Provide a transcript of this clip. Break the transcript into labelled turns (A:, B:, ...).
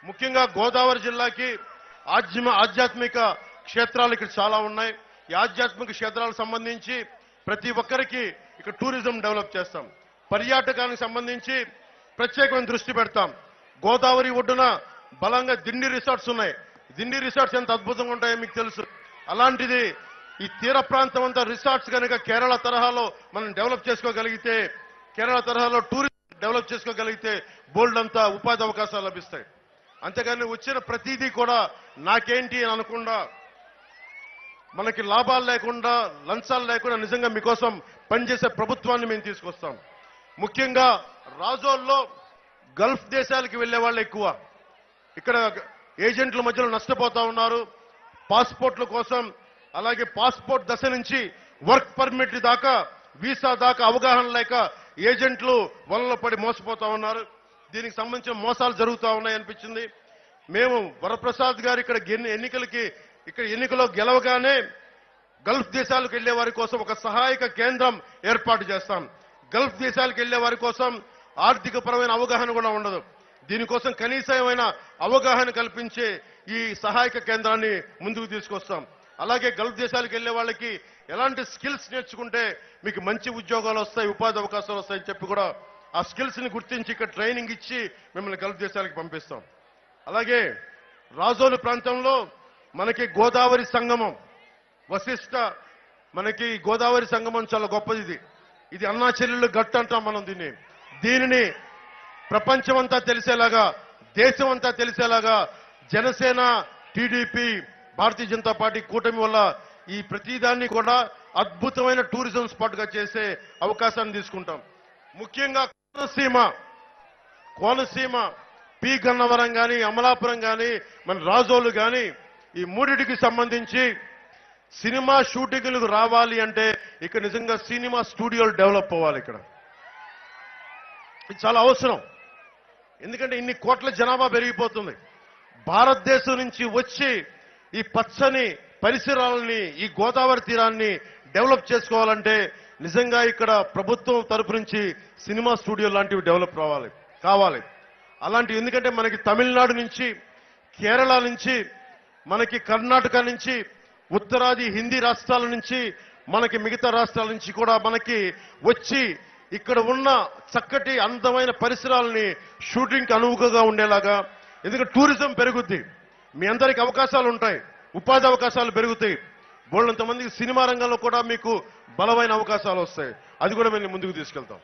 A: ముఖ్యంగా గోదావరి జిల్లాకి ఆధ్యాత్మిక క్షేత్రాలు ఇక్కడ చాలా ఉన్నాయి. ఈ ఆధ్యాత్మిక క్షేత్రాలకు సంబంధించి ప్రతి ఒక్కరికి ఇక్కడ టూరిజం డెవలప్ చేస్తాం. పర్యాటకానికి సంబంధించి ప్రత్యేకమైన దృష్టి పెడతాం. గోదావరి ఒడ్డున బలంగా దిండి రిసార్ట్స్ ఉన్నాయి. దిండి రిసార్ట్స్ ఎంత అద్భుతంగా ఉంటాయో మీకు తెలుసు. అలాంటిది ఈ తీర ప్రాంతం అంతా రిసార్ట్స్ కనుక కేరళ తరహాలో మనం డెవలప్ చేసుకోగలిగితే, కేరళ తరహాలో టూరిజం డెవలప్ చేసుకోగలిగితే బోల్డ్ అంతా ఉపాధి అవకాశాలు లభిస్తాయి. అంతేగాని వచ్చిన ప్రతిదీ కూడా నాకేంటి అని అనకుండా, మనకి లాభాలు లేకుండా, లంచాలు లేకుండా నిజంగా మీకోసం పనిచేసే ప్రభుత్వాన్ని మేము తీసుకొస్తాం. ముఖ్యంగా రాజోల్లో గల్ఫ్ దేశాలకు వెళ్లే వాళ్ళు ఎక్కువ. ఇక్కడ ఏజెంట్ల మధ్యలో నష్టపోతా ఉన్నారు. పాస్పోర్ట్ల కోసం, అలాగే పాస్పోర్ట్ దశ నుంచి వర్క్ పర్మిట్ దాకా, వీసా దాకా అవగాహన లేక ఏజెంట్లు వలలో పడి మోసపోతా ఉన్నారు. దీనికి సంబంధించిన మోసాలు జరుగుతూ ఉన్నాయి అనిపించింది. మేము వరప్రసాద్ గారు ఇక్కడ ఎన్నికలో గెలవగానే గల్ఫ్ దేశాలకు వెళ్లే వారి కోసం ఒక సహాయక కేంద్రం ఏర్పాటు చేస్తాం. గల్ఫ్ దేశాలకు వెళ్లే వారి కోసం ఆర్థికపరమైన అవగాహన కూడా ఉండదు. దీనికోసం కనీసమైన అవగాహన కల్పించే ఈ సహాయక కేంద్రాన్ని ముందుకు తీసుకొస్తాం. అలాగే గల్ఫ్ దేశాలకు వెళ్లే వాళ్ళకి ఎలాంటి స్కిల్స్ నేర్చుకుంటే మీకు మంచి ఉద్యోగాలు వస్తాయి, ఉపాధి అవకాశాలు వస్తాయని చెప్పి కూడా ఆ స్కిల్స్ ని గుర్తించి ఇక్కడ ట్రైనింగ్ ఇచ్చి మిమ్మల్ని గల్ఫ్ దేశాలకు పంపిస్తాం. అలాగే రాజోలు ప్రాంతంలో మనకి గోదావరి సంగమం, వశిష్ట, మనకి గోదావరి సంగమం చాలా గొప్పది. ఇది అన్నా చెల్లెళ్ళు గట్టు అంటాం మనం దీనిని ప్రపంచమంతా తెలిసేలాగా, దేశం అంతా తెలిసేలాగా జనసేన, టీడీపీ, భారతీయ జనతా పార్టీ కూటమి వల్ల ఈ ప్రతిదాన్ని కూడా అద్భుతమైన టూరిజం స్పాట్ గా చేసే అవకాశాన్ని తీసుకుంటాం. ముఖ్యంగా కోనసీమ పి గన్నవరం గాని, అమలాపురం గాని, మన రాజోలు గాని, ఈ మూడిటికి సంబంధించి సినిమా షూటింగ్లకు రావాలి అంటే ఇక్కడ నిజంగా సినిమా స్టూడియోలు డెవలప్ అవ్వాలి. ఇక్కడ ఇది చాలా అవసరం. ఎందుకంటే ఇన్ని కోట్ల జనాభా పెరిగిపోతుంది. భారతదేశం నుంచి వచ్చి ఈ పచ్చని పరిసరాలని, ఈ గోదావరి తీరాన్ని డెవలప్ చేసుకోవాలంటే నిజంగా ఇక్కడ ప్రభుత్వం తరపు నుంచి సినిమా స్టూడియో లాంటివి డెవలప్ కావాలి. అలాంటివి ఎందుకంటే మనకి తమిళనాడు నుంచి, కేరళ నుంచి, మనకి కర్ణాటక నుంచి, ఉత్తరాది హిందీ రాష్ట్రాల నుంచి, మనకి మిగతా రాష్ట్రాల నుంచి కూడా మనకి వచ్చి ఇక్కడ ఉన్న చక్కటి అందమైన పరిసరాలని షూటింగ్కి అనువుగా ఉండేలాగా, ఎందుకంటే టూరిజం పెరుగుద్ది, మీ అందరికి అవకాశాలు ఉంటాయి, ఉపాధి అవకాశాలు పెరుగుతాయి, బోళ్ళంతమందికి సినిమా రంగంలో కూడా మీకు బలమైన అవకాశాలు వస్తాయి. అది కూడా మేము ముందుకు తీసుకెళ్తాం.